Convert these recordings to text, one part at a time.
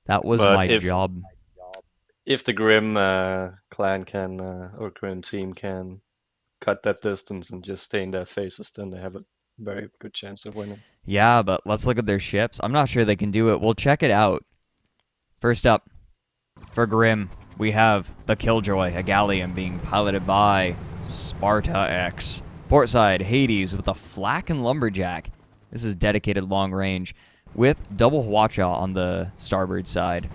That was But my job. if the Grim clan can or Grim team can cut that distance and just stay in their faces, then they have a very good chance of winning. Yeah, but let's look at their ships. I'm not sure they can do it. We'll check it out. First up, for Grim, we have the Killjoy, a galleon being piloted by Sparta X. Portside, Hades with a flak and lumberjack. This is dedicated long range with double Hwacha on the starboard side.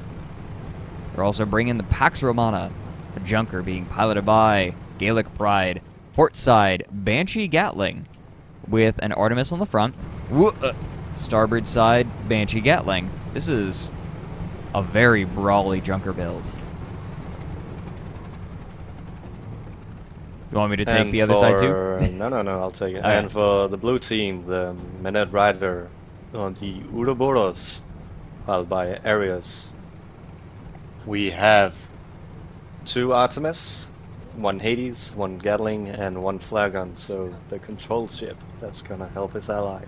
We're also bringing the Pax Romana, a junker being piloted by Gaelic Pride. Portside, Banshee Gatling with an Artemis on the front. Starboard side, Banshee Gatling. This is a very brawly junker build. You want me to take And the other side too? no, I'll take it. Okay. And for the blue team, the Maenad Rider on the Uroboros, followed by Arius, we have two Artemis, one Hades, one Gatling, and one Flagon. So the control ship that's gonna help his ally,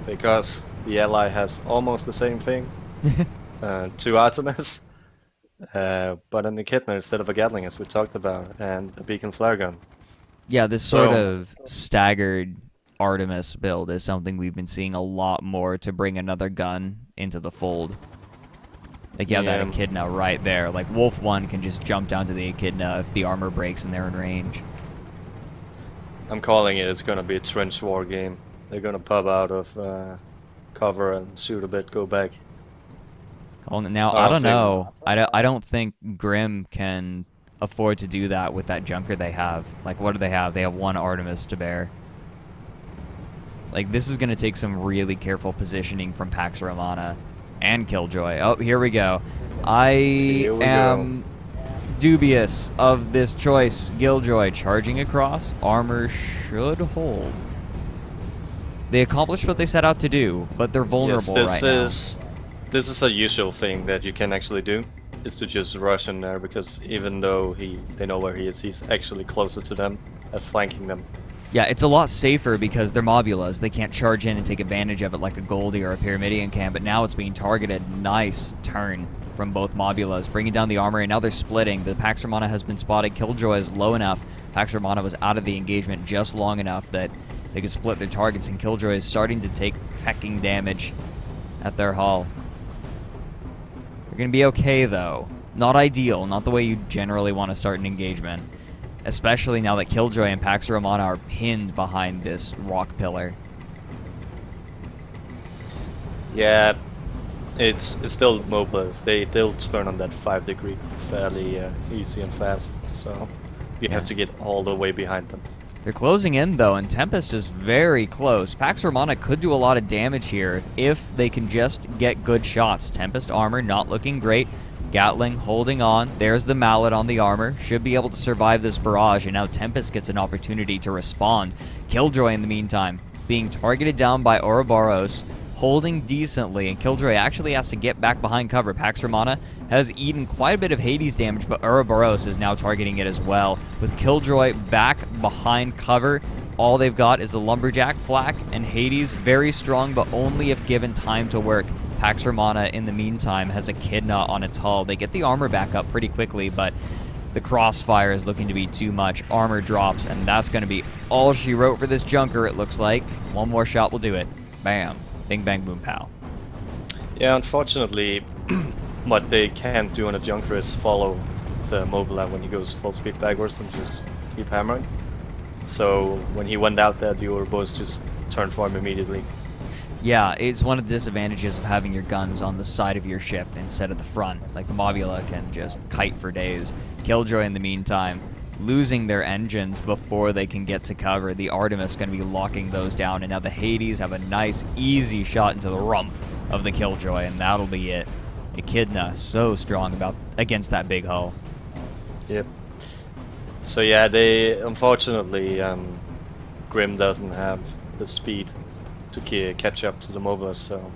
because the ally has almost the same thing, two Artemis. But an Echidna instead of a Gatling, as we talked about, and a Beacon Flare Gun. Yeah, this sort So, of staggered Artemis build is something we've been seeing a lot more to bring another gun into the fold. Like, yeah, that yeah, Echidna right there. Like, Wolf 1 can just jump down to the Echidna if the armor breaks and they're in range. I'm calling it. It's gonna be a trench war game. They're gonna pop out of cover and shoot a bit, go back. Oh, now, I I don't don't think. know. I don't think Grim can afford to do that with that junker they have. Like, what do they have? They have one Artemis to bear. Like, this is going to take some really careful positioning from Pax Romana and Killjoy. Oh, here we go. I Here we am dubious of this choice. Killjoy charging across. Armor should hold. They accomplished what they set out to do, but they're Yes, vulnerable this right now. this is a usual thing that you can actually do, is to just rush in there, because even though they know where he is, he's actually closer to them at flanking them. Yeah, it's a lot safer because they're mobulas. They can't charge in and take advantage of it like a Goldie or a Pyramidion can, but now it's being targeted. Nice turn from both mobulas, bringing down the armor, and now they're splitting. The Pax Romana has been spotted. Killjoy is low enough. Pax Romana was out of the engagement just long enough that they could split their targets, and Killjoy is starting to take hecking damage at their hull. They're going to be okay, though. Not ideal, not the way you generally want to start an engagement. Especially now that Killjoy and Pax Romana are pinned behind this rock pillar. Yeah, it's still mobilized. They'll turn on that 5 degree fairly easy and fast. So you have to get all the way behind them. They're closing in, though, and Tempest is very close. Pax Romana could do a lot of damage here if they can just get good shots. Tempest armor not looking great. Gatling holding on. There's the mallet on the armor. Should be able to survive this barrage, and now Tempest gets an opportunity to respond. Killjoy, in the meantime, being targeted down by Ouroboros, holding decently, and Killjoy actually has to get back behind cover. Pax Romana has eaten quite a bit of Hades damage, but Ouroboros is now targeting it as well. With Killjoy back behind cover, all they've got is the Lumberjack, Flak, and Hades. Very strong, but only if given time to work. Pax Romana, in the meantime, has Echidna on its hull. They get the armor back up pretty quickly, but the crossfire is looking to be too much. Armor drops, and that's going to be all she wrote for this junker, it looks like. One more shot will do it. Bam. Bing, bang, boom, pow. Yeah, unfortunately, what they can't do on a junker is follow the Mobile when he goes full speed backwards and just keep hammering. So when he went out there, the Ouroboros just turned for him immediately. Yeah, it's one of the disadvantages of having your guns on the side of your ship instead of the front. Like, the Mobula can just kite for days. Killjoy, in the meantime, losing their engines before they can get to cover. The Artemis going to be locking those down, and now the Hades have a nice, easy shot into the rump of the Killjoy, and that'll be it. Echidna, so strong against that big hull. Yep. So yeah, they unfortunately Grim doesn't have the speed to catch up to the Mobile, so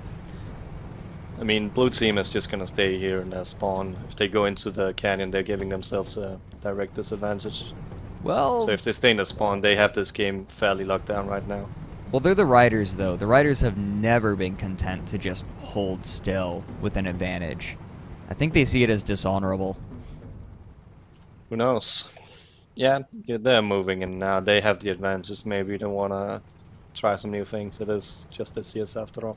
I mean, blue team is just gonna stay here in their spawn. If they go into the canyon, they're giving themselves a direct disadvantage. Well, So if they stay in the spawn, they have this game fairly locked down right now. Well, they're the Ryders, though. The Ryders have never been content to just hold still with an advantage. I think they see it as dishonorable. Who knows? Yeah, they're moving, and now they have the advantage. Maybe they want to try some new things. It is just SCS after all.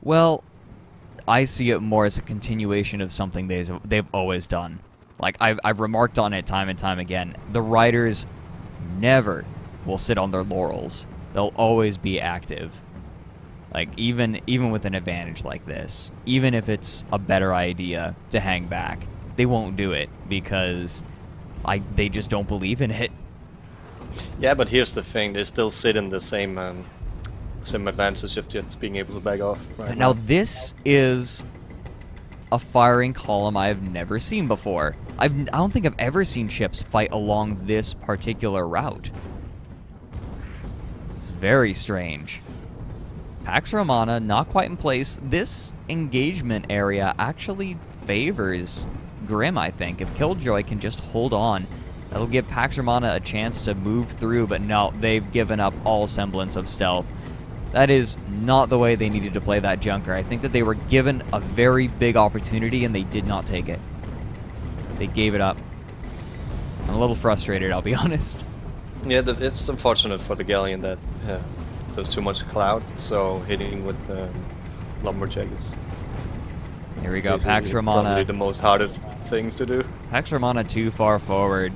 Well, I see it more as a continuation of something they've always done. Like, I've remarked on it time and time again. The Ryders never will sit on their laurels. They'll always be active. Like, even with an advantage like this, even if it's a better idea to hang back, they won't do it because they just don't believe in it. Yeah, but here's the thing: they still sit in the same advantage of just being able to back off. Right Now, this is a firing column I've never seen before. I don't think I've ever seen ships fight along this particular route. It's very strange. Pax Romana not quite in place. This engagement area actually favors Grim, I think. If Killjoy can just hold on, that'll give Pax Romana a chance to move through, but no, they've given up all semblance of stealth. That is not the way they needed to play that junker. I think that they were given a very big opportunity and they did not take it. They gave it up. I'm a little frustrated, I'll be honest. Yeah, it's unfortunate for the galleon that there's too much cloud, so hitting with lumberjack is Here we go, Pax Romana. probably the most hardest things to do. Pax Romana too far forward.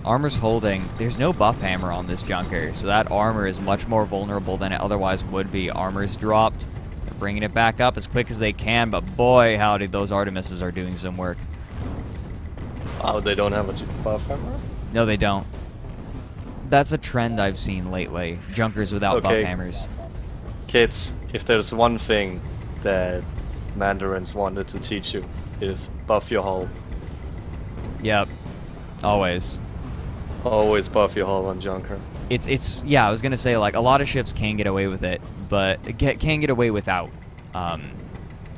Armor's holding. There's no buff hammer on this junker, so that armor is much more vulnerable than it otherwise would be. Armor's dropped. They're bringing it back up as quick as they can, but boy, howdy, those Artemises are doing some work. Oh, they don't have a buff hammer? No, they don't. That's a trend I've seen lately. Junkers without buff hammers. Kids, if there's one thing that Mandarins wanted to teach you, is buff your hull. Yep. Always. Always buff your hull on junker. It's yeah, I was gonna say, like, a lot of ships can get away with it, but can get away without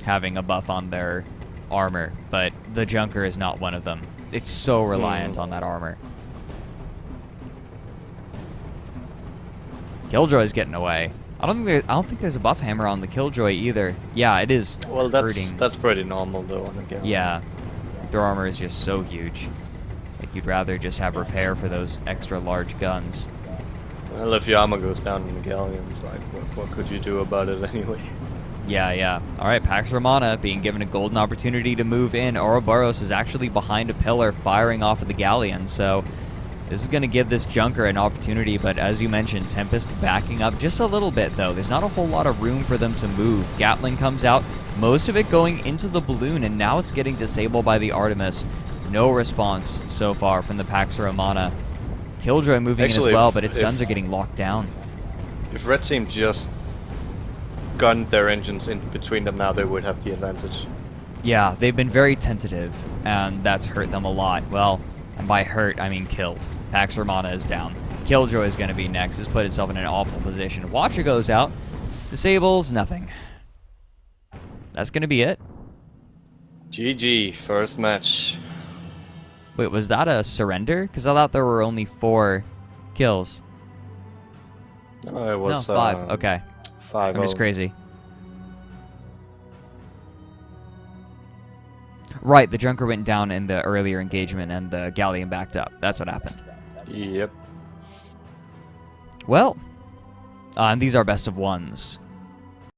having a buff on their armor, but the junker is not one of them. It's so reliant on that armor. Killjoy's getting away. I don't think there's a buff hammer on the Killjoy either. Yeah, it is. Well, hurting. that's pretty normal though on the galleon. Yeah, their armor is just so huge. It's like you'd rather just have repair for those extra large guns. Well, if your armor goes down in the galleon, it's like, what could you do about it anyway? Yeah. Alright, Pax Romana being given a golden opportunity to move in. Ouroboros is actually behind a pillar firing off of the galleon, so this is going to give this junker an opportunity, but as you mentioned, Tempest backing up just a little bit, though. There's not a whole lot of room for them to move. Gatling comes out, most of it going into the balloon, and now it's getting disabled by the Artemis. No response so far from the Pax Romana. Killjoy moving in as well, but its guns are getting locked down. If Red Team just gunned their engines in between them now, they would have the advantage. Yeah, they've been very tentative, and that's hurt them a lot. Well, and by hurt, I mean killed. Pax Romana is down. Killjoy is going to be next. Has put itself in an awful position. Watcher goes out. Disables, nothing. That's going to be it. GG, first match. Wait, was that a surrender? Because I thought there were only 4 kills. No, it was no, 5. Okay. 5. I'm just crazy. Right, the junker went down in the earlier engagement and the galleon backed up. That's what happened. Yep. Well, and these are best of ones.